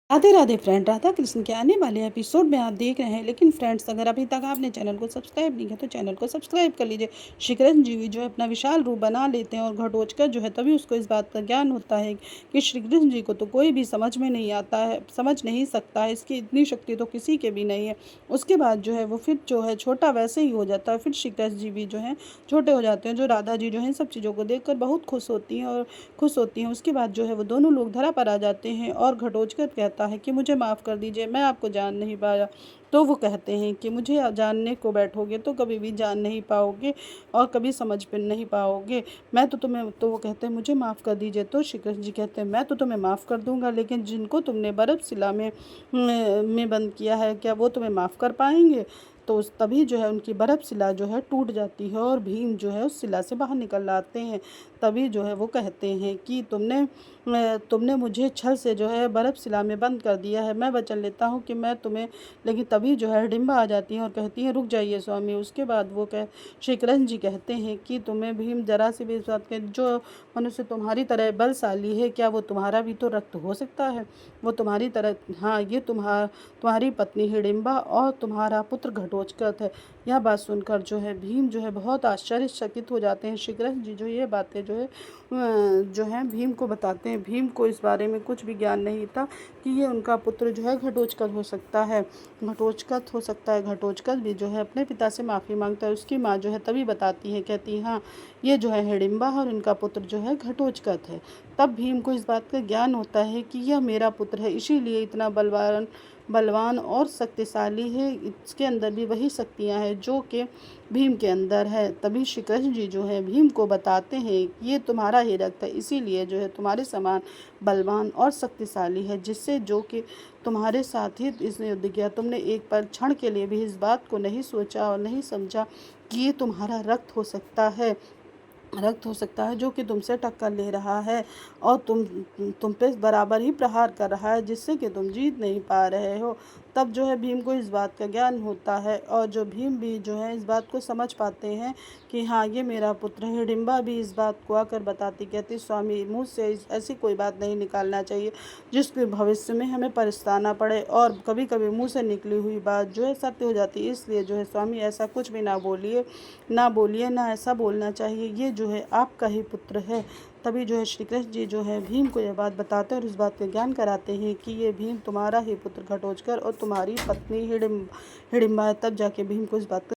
Radhe Radhe friend, Radha Krishna के आने वाले एपिसोड में आप देख रहे हैं। लेकिन फ्रेंड्स, अगर अभी तक आपने चैनल को सब्सक्राइब नहीं किया तो चैनल को सब्सक्राइब कर लीजिए। श्री कृष्ण जी जो है अपना विशाल रूप बना लेते हैं और घटोचकर जो है तभी उसको इस बात का ज्ञान होता है कि श्री कृष्ण जी को तो कोई भी समझ में नहीं आता है, समझ नहीं सकता है, इसकी इतनी शक्ति तो किसी के भी नहीं है। उसके बाद जो है वो फिर जो है छोटा वैसे ही हो जाता है। फिर श्री कृष्ण जी भी जो है छोटे हो जाते हैं। जो राधा जी जो है इन सब चीज़ों को देख बहुत खुश होती हैं। उसके बाद जो है वो दोनों लोग धरा पर आ जाते हैं और घटोचकर कहता है कि मुझे माफ़ कर दीजिए, मैं आपको जान नहीं पाया। तो वो कहते हैं कि मुझे जानने को बैठोगे तो कभी भी जान नहीं पाओगे और कभी समझ पे नहीं पाओगे। मैं तो तुम्हें तो वो कहते हैं मुझे माफ़ कर दीजिए। तो श्री कृष्ण जी कहते हैं मैं तो तुम्हें माफ़ कर दूंगा, लेकिन जिनको तुमने बर्फ़ शिला में बंद किया है, क्या वो तुम्हें माफ़ कर पाएंगे? तो उस तभी जो है उनकी बर्फ़ शिला जो है टूट जाती है और भीम जो है उस शिला से बाहर निकल आते हैं। तभी जो है वो कहते हैं कि तुमने मुझे छल से जो है बर्फ़ शिला में बंद कर दिया है। मैं वचन लेता हूँ कि मैं तुम्हें, लेकिन तभी जो है हिडिंबा आ जाती है और कहती हैं रुक जाइए स्वामी। उसके बाद वो श्री कृष्ण जी कहते हैं कि तुम्हें भीम जरा सी भी इस बात के, जो मनुष्य तुम्हारी तरह बलशाली है, क्या वो तुम्हारा भी तो रक्त हो सकता है? वो तुम्हारी तरह, हाँ, ये तुम्हारी पत्नी हिडिंबा और तुम्हारा पुत्र घटोत्कच है। यह बात सुनकर जो है भीम जो है बहुत आश्चर्यचकित हो जाते हैं। श्री कृष्ण जी जो ये बातें जो है भीम को बताते हैं। भीम को इस बारे में कुछ भी ज्ञान नहीं था कि ये उनका पुत्र जो है घटोत्कच हो सकता है, घटोत्कच हो सकता है। घटोत्कच भी जो है अपने पिता से माफ़ी मांगता है। उसकी माँ जो है तभी बताती है, कहती है हाँ, ये जो है हिडिंबा और इनका पुत्र जो है घटोत्कच है। तब भीम को इस बात का ज्ञान होता है कि यह मेरा पुत्र है, इसीलिए इतना बलवान और शक्तिशाली है। इसके अंदर भी वही शक्तियाँ हैं जो कि भीम के अंदर है। तभी श्री कृष्ण जी जो है भीम को बताते हैं कि ये तुम्हारा ही रक्त है, इसीलिए जो है तुम्हारे समान बलवान और शक्तिशाली है, जिससे जो कि तुम्हारे साथ ही इसने युद्ध किया। तुमने एक पर क्षण के लिए भी इस बात को नहीं सोचा और नहीं समझा कि ये तुम्हारा रक्त हो सकता है जो कि तुमसे टक्कर ले रहा है और तुम पे बराबर ही प्रहार कर रहा है, जिससे कि तुम जीत नहीं पा रहे हो। तब जो है भीम को इस बात का ज्ञान होता है और जो भीम भी जो है इस बात को समझ पाते हैं कि हाँ, ये मेरा पुत्र है। हिडिंबा भी इस बात को आकर बताती, कहती स्वामी, मुँह से ऐसी कोई बात नहीं निकालना चाहिए जिसके भविष्य में हमें पछताना पड़े, और कभी कभी मुँह से निकली हुई बात जो है सत्य हो जाती है। इसलिए जो है स्वामी ऐसा कुछ भी ना बोलिए, ना ऐसा बोलना चाहिए, ये जो है आपका ही पुत्र है। तभी जो है श्री कृष्ण जी जो है भीम को यह बात बताते हैं और इस बात का ज्ञान कराते हैं कि ये भीम तुम्हारा ही पुत्र घटोत्कच और तुम्हारी पत्नी हिडिंबा है। तब जाके भीम को इस बात का